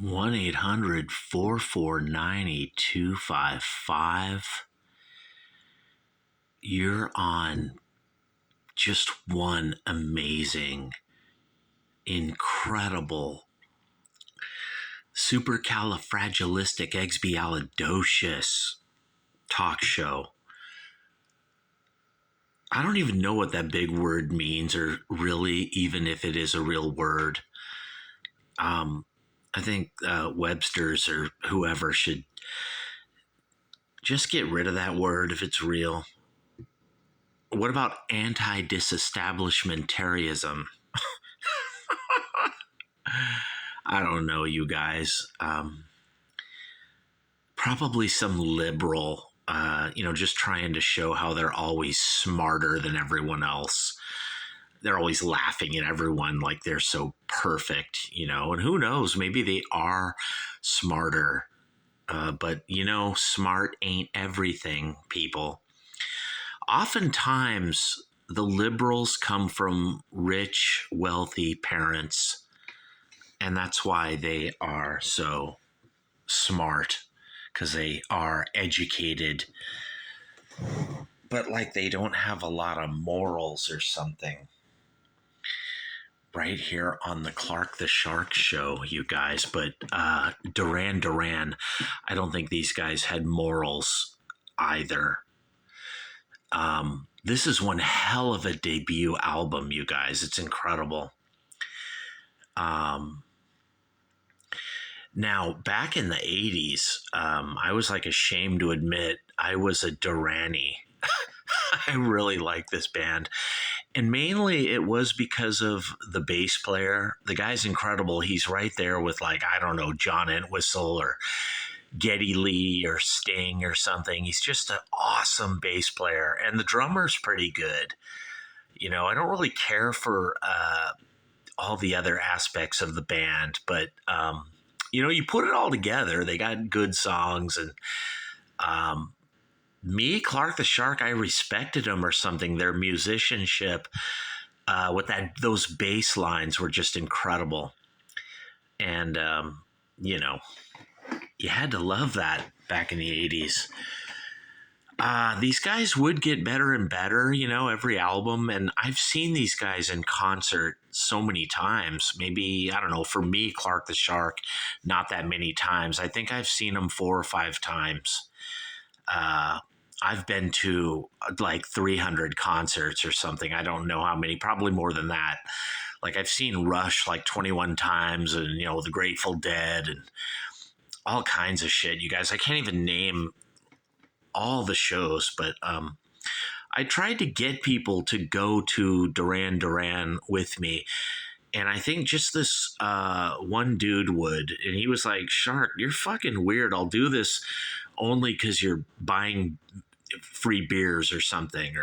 1-800-449-8255. You're on just one amazing, incredible, supercalifragilisticexpialidocious talk show. I don't even know what that big word means, or really even if it is a real word. I think Webster's or whoever should just get rid of that word if it's real. What about anti-disestablishmentarianism? I don't know, you guys. Probably some liberal, just trying to show how they're always smarter than everyone else. They're always laughing at everyone like they're so perfect, and who knows, maybe they are smarter. But, smart ain't everything, people. Oftentimes, the liberals come from rich, wealthy parents, and that's why they are so smart, because they are educated, but like they don't have a lot of morals or something. Right here on the Clark the Shark show, you guys. But Duran Duran, I don't think these guys had morals either. This is one hell of a debut album, you guys. It's incredible. Now, back in the 80s, I was like ashamed to admit I was a Duranie. I really like this band. And mainly it was because of the bass player. The guy's incredible. He's right there with, John Entwistle or Geddy Lee or Sting or something. He's just an awesome bass player. And the drummer's pretty good. I don't really care for all the other aspects of the band, but, you put it all together. They got good songs. And me, Clark the Shark, I respected them or something. Their musicianship with those bass lines were just incredible. And, you had to love that back in the 80s. These guys would get better and better, every album. And I've seen these guys in concert so many times. Maybe, I don't know, for me, Clark the Shark, not that many times. I think I've seen them 4 or 5 times. I've been to like 300 concerts or something. I don't know how many, probably more than that. Like I've seen Rush like 21 times, and, the Grateful Dead and all kinds of shit, you guys. I can't even name all the shows, but I tried to get people to go to Duran Duran with me. And I think just this one dude would. And he was like, Shark, you're fucking weird. I'll do this only because you're buying free beers or something.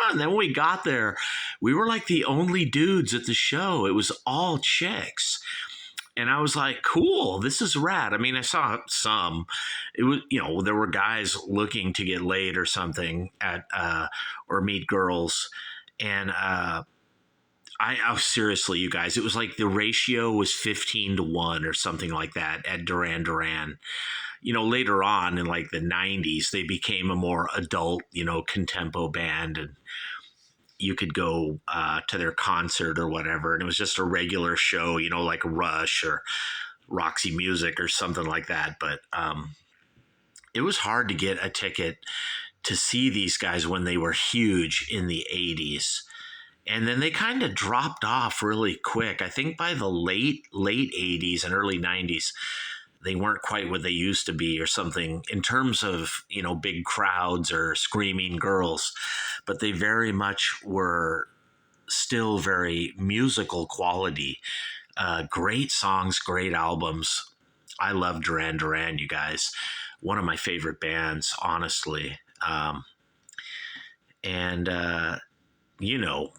And then when we got there, we were like the only dudes at the show. It was all chicks. And I was like, cool, this is rad. I mean, I saw some. It was, there were guys looking to get laid or something or meet girls. And I seriously, you guys, it was like the ratio was 15-1 or something like that at Duran Duran. Later on in like the 90s, they became a more adult, contempo band, and you could go to their concert or whatever, and it was just a regular show, like Rush or Roxy Music or something like that. But it was hard to get a ticket to see these guys when they were huge in the 80s. And then they kind of dropped off really quick. I think by the late 80s and early 90s, they weren't quite what they used to be or something in terms of, big crowds or screaming girls. But they very much were still very musical quality. Great songs, great albums. I love Duran Duran, you guys. One of my favorite bands, honestly.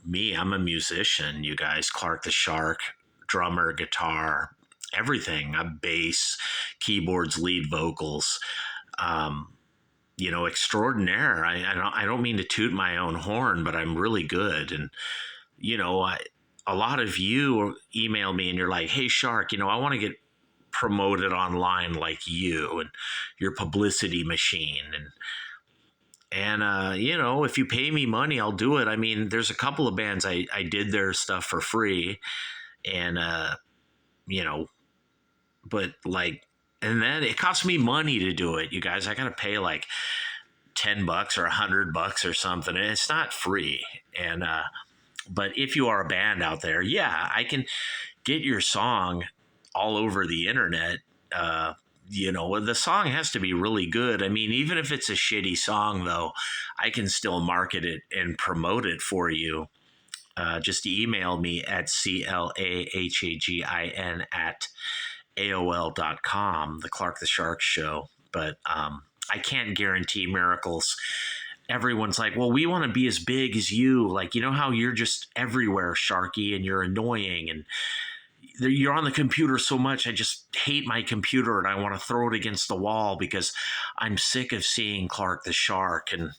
Me, I'm a musician, you guys. Clark the Shark, drummer, guitar, everything. Bass, keyboards, lead vocals. Extraordinaire. I don't mean to toot my own horn, but I'm really good. And, a lot of you email me and you're like, hey, Shark, I want to get promoted online like you and your publicity machine. And if you pay me money, I'll do it. I mean, there's a couple of bands I did their stuff for free. And, you know, but like, and then it cost me money to do it. You guys, I got to pay like $10 or $100 or something. And it's not free. And, but if you are a band out there, yeah, I can get your song all over the internet. The song has to be really good. I mean, even if it's a shitty song, though, I can still market it and promote it for you. Just email me at clahagin at AOL.com, the Clark the Shark Show. But I can't guarantee miracles. Everyone's like, well, we want to be as big as you. Like, you know how you're just everywhere, Sharky, and you're annoying and you're on the computer so much. I just hate my computer and I want to throw it against the wall because I'm sick of seeing Clark the Shark. And,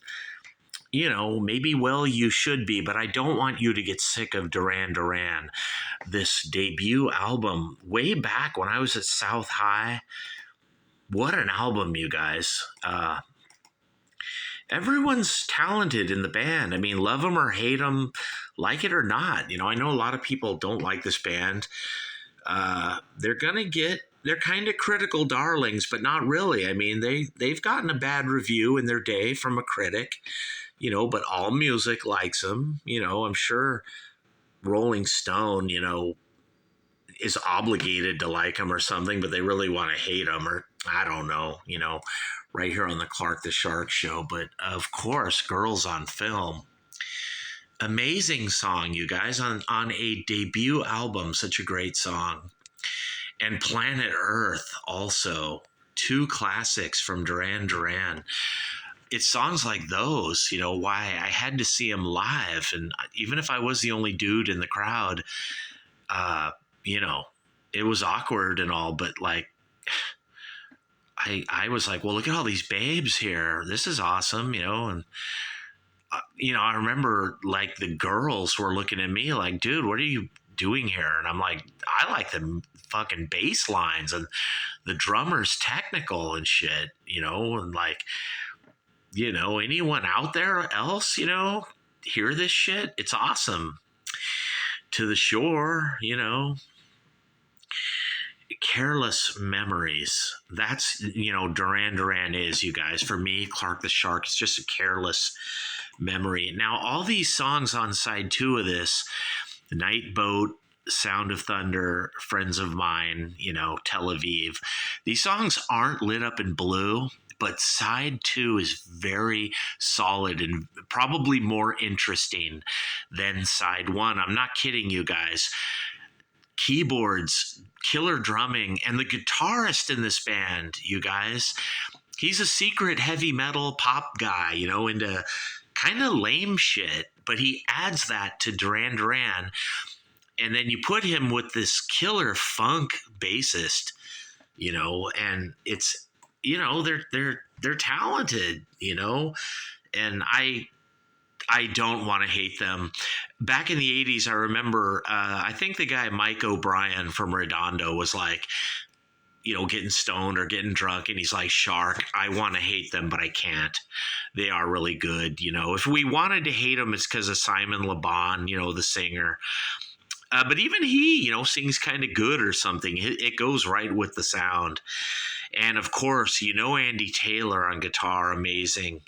maybe, well, you should be, but I don't want you to get sick of Duran Duran. This debut album way back when I was at South High. What an album, you guys. Everyone's talented in the band. I mean, love them or hate them, like it or not. I know a lot of people don't like this band. They're kind of critical darlings, but not really. I mean, they've gotten a bad review in their day from a critic, but All Music likes them. I'm sure Rolling Stone, is obligated to like them or something, but they really want to hate them, or I don't know, right here on the Clark the Shark Show. But of course, Girls on Film. Amazing song, you guys, on a debut album. Such a great song. And Planet Earth, also. Two classics from Duran Duran. It's songs like those, why I had to see them live. And even if I was the only dude in the crowd, it was awkward and all, but like, I was like, well, look at all these babes here. This is awesome, and I remember like the girls were looking at me like, dude, what are you doing here? And I'm like, I like the fucking bass lines and the drummer's technical and shit, and like, anyone out there else, hear this shit? It's awesome. To the Shore, Careless Memories. That's, Duran Duran is, you guys. For me, Clark the Shark, it's just a careless memory. Now, all these songs on side 2 of this, Night Boat, Sound of Thunder, Friends of Mine, Tel Aviv, these songs aren't lit up in blue, but side 2 is very solid and probably more interesting than side 1. I'm not kidding you guys. Keyboards, killer drumming, and the guitarist in this band, you guys, he's a secret heavy metal pop guy, into kind of lame shit, but he adds that to Duran Duran. And then you put him with this killer funk bassist, and it's, they're talented, and I don't want to hate them. Back in the 80s, I remember, I think the guy Mike O'Brien from Redondo was like, getting stoned or getting drunk, and he's like, Shark, I want to hate them, but I can't. They are really good. If we wanted to hate them, it's because of Simon Le Bon, the singer. But even he, sings kind of good or something. It goes right with the sound. And of course, Andy Taylor on guitar, amazing.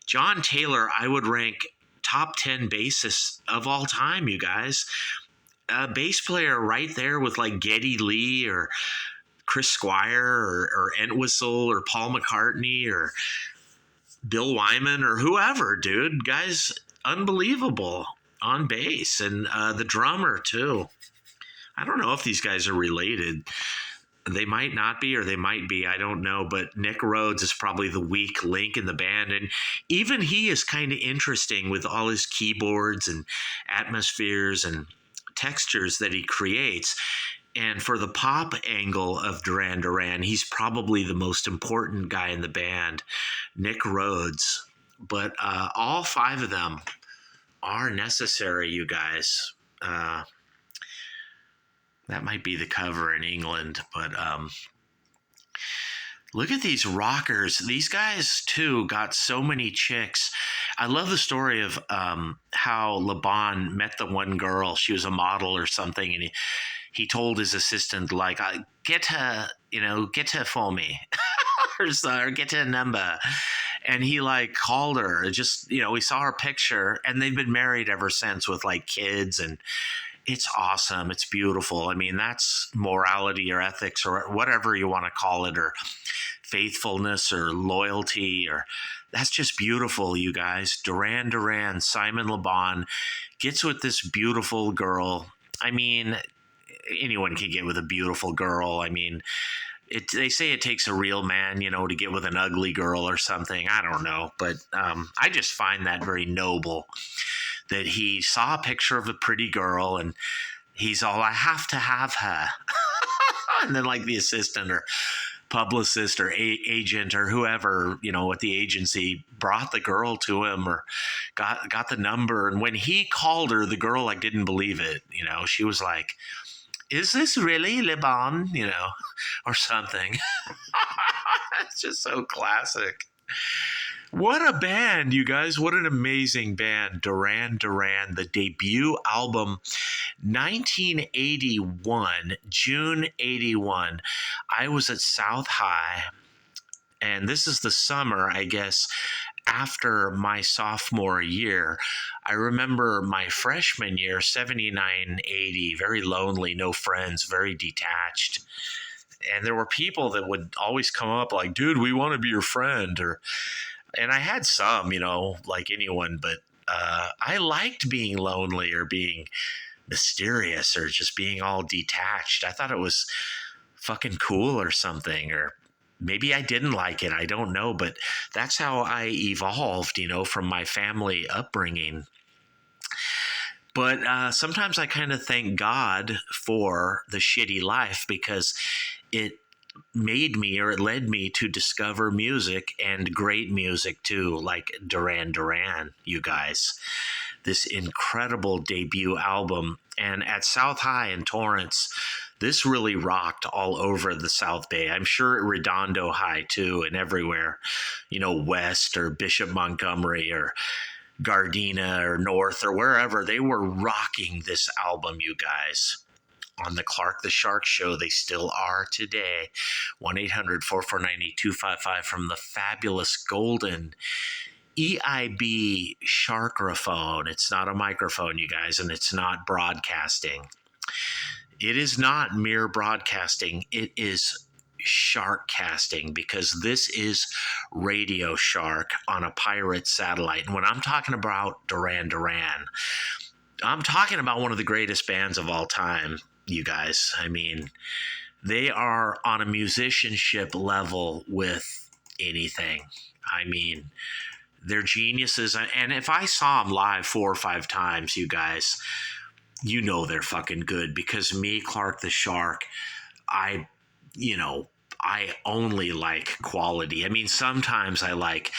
John Taylor, I would rank top 10 bassists of all time, you guys. A bass player right there with like Geddy Lee or Chris Squire or Entwistle or Paul McCartney or Bill Wyman or whoever, dude. Guys, unbelievable on bass. And the drummer, too. I don't know if these guys are related. They might not be, or they might be. I don't know. But Nick Rhodes is probably the weak link in the band. And even he is kind of interesting with all his keyboards and atmospheres and textures that he creates. And for the pop angle of Duran Duran, he's probably the most important guy in the band, Nick Rhodes. But all 5 of them are necessary, you guys. That might be the cover in England, but look at these rockers. These guys too got so many chicks. I love the story of how LeBon met the one girl. She was a model or something, and he told his assistant, like, get her, get her for me, or get her number. And he like called her. Just, we saw her picture, and they've been married ever since with like kids, and it's awesome. It's beautiful. I mean, that's morality or ethics or whatever you want to call it, or faithfulness or loyalty, or that's just beautiful, you guys. Duran Duran, Simon Le Bon gets with this beautiful girl. I mean, anyone can get with a beautiful girl. I mean, they say it takes a real man, to get with an ugly girl or something. I don't know, but I just find that very noble, that he saw a picture of a pretty girl and he's all, I have to have her. And then like the assistant or publicist or agent or whoever, at the agency brought the girl to him or got the number. And when he called her, the girl like didn't believe it. She was like, is this really Le Bon, or something. It's just so classic. What a band, you guys. What an amazing band. Duran Duran, the debut album, 1981, June 81. I was at South High, and this is the summer, I guess, after my sophomore year. I remember my freshman year, 79, 80, very lonely, no friends, very detached. And there were people that would always come up like, dude, we want to be your friend. And I had some, like anyone, but I liked being lonely or being mysterious or just being all detached. I thought it was fucking cool or something, or maybe I didn't like it. I don't know, but that's how I evolved, from my family upbringing. But sometimes I kind of thank God for the shitty life, because it made me, or it led me to discover music, and great music too, like Duran Duran, you guys. This incredible debut album. And at South High in Torrance, this really rocked all over the South Bay. I'm sure at Redondo High too, and everywhere, West or Bishop Montgomery or Gardena or North or wherever, they were rocking this album, you guys. On the Clark the Shark Show, they still are today. 1-800-449-8255 from the fabulous golden EIB Sharkraphone. It's not a microphone, you guys, and it's not broadcasting. It is not mere broadcasting. It is shark casting, because this is Radio Shark on a pirate satellite. And when I'm talking about Duran Duran, I'm talking about one of the greatest bands of all time, you guys. I mean, they are on a musicianship level with anything. I mean, they're geniuses. And if I saw them live 4 or 5 times, you guys, they're fucking good, because me, Clark the Shark, I only like quality. I mean, sometimes I like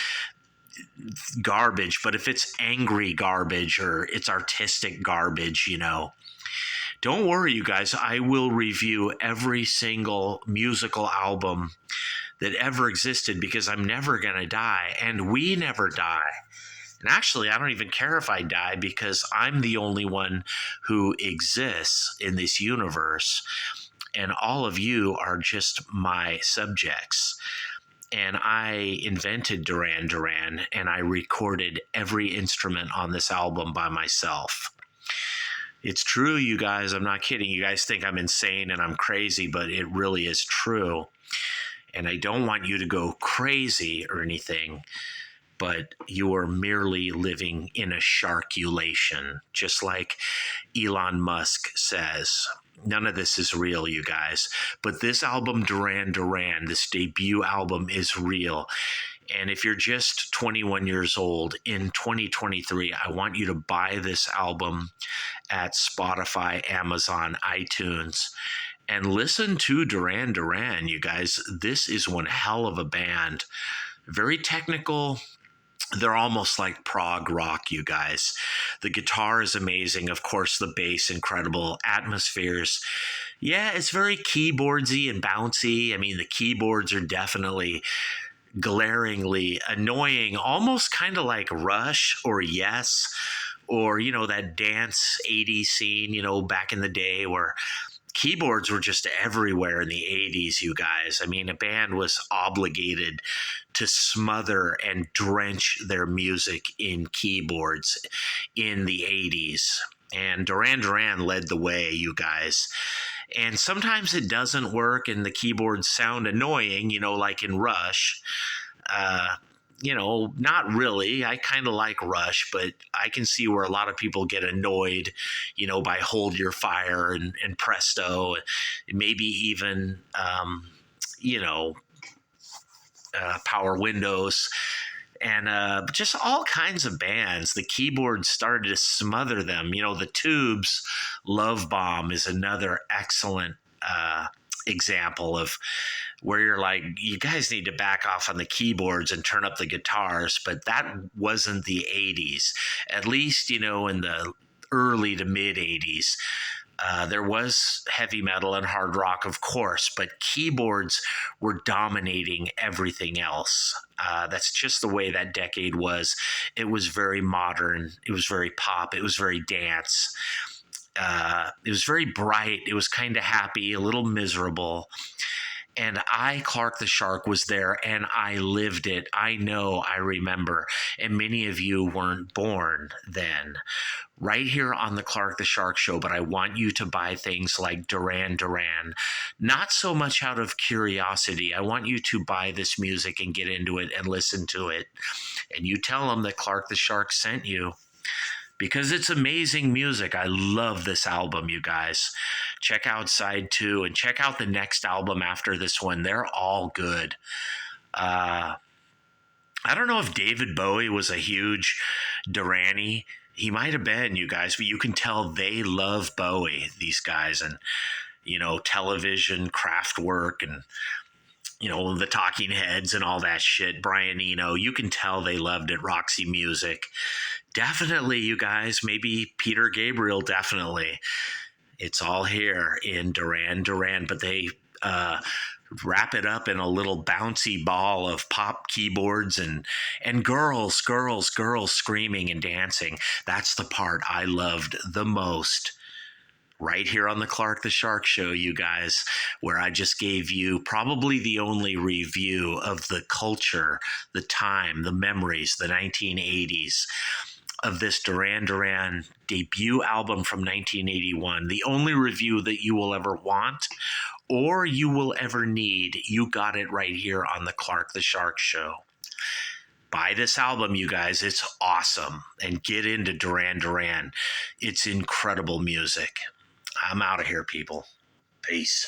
garbage, but if it's angry garbage or it's artistic garbage, don't worry, you guys. I will review every single musical album that ever existed, because I'm never going to die, and we never die. And actually, I don't even care if I die, because I'm the only one who exists in this universe, and all of you are just my subjects. And I invented Duran Duran, and I recorded every instrument on this album by myself. It's true, you guys. I'm not kidding. You guys think I'm insane and I'm crazy, but it really is true. And I don't want you to go crazy or anything, but you are merely living in a sharkulation, just like Elon Musk says. None of this is real, you guys. But this album, Duran Duran, this debut album, is real. And if you're just 21 years old in 2023, I want you to buy this album at Spotify, Amazon, iTunes, and listen to Duran Duran, you guys. This is one hell of a band. Very technical. They're almost like prog rock, you guys. The guitar is amazing. Of course, the bass, incredible. Atmospheres. Yeah, it's very keyboardsy and bouncy. I mean, the keyboards are definitely glaringly annoying, almost kind of like Rush or Yes, or, that dance 80s scene, back in the day where keyboards were just everywhere in the 80s, you guys. I mean, a band was obligated to smother and drench their music in keyboards in the 80s. And Duran Duran led the way, you guys. And sometimes it doesn't work and the keyboards sound annoying, like in Rush. Uh, not really. I kind of like Rush, but I can see where a lot of people get annoyed, by Hold Your Fire and Presto, maybe even, you know, Power Windows, and just all kinds of bands. The keyboards started to smother them. The Tubes' Love Bomb is another excellent example of where you're like, you guys need to back off on the keyboards and turn up the guitars. But that wasn't the 80s, at least, in the early to mid 80s. There was heavy metal and hard rock, of course, but keyboards were dominating everything else. That's just the way that decade was. It was very modern. It was very pop. It was very dance. It was very bright. It was kind of happy, a little miserable. And Clark the Shark, was there and I lived it. I know, I remember. And many of you weren't born then. Right here on the Clark the Shark Show, but I want you to buy things like Duran Duran, not so much out of curiosity. I want you to buy this music and get into it and listen to it. And you tell them that Clark the Shark sent you, because it's amazing music. I love this album, you guys. Check out Side 2 and check out the next album after this one. They're all good. I don't know if David Bowie was a huge Duranie. He might have been, you guys, but you can tell they love Bowie, these guys, and, television, Kraftwerk, and, the Talking Heads and all that shit. Brian Eno, you can tell they loved it. Roxy Music. Definitely, you guys. Maybe Peter Gabriel, definitely. It's all here in Duran Duran, but they wrap it up in a little bouncy ball of pop keyboards and girls screaming and dancing. That's the part I loved the most. Right here on the Clark the Shark Show, you guys, where I just gave you probably the only review of the culture, the time, the memories, the 1980s of this Duran Duran debut album from 1981. The only review that you will ever want or you will ever need. You got it right here on the Clark the Shark Show. Buy this album, you guys. It's awesome. And get into Duran Duran. It's incredible music. I'm out of here, people. Peace.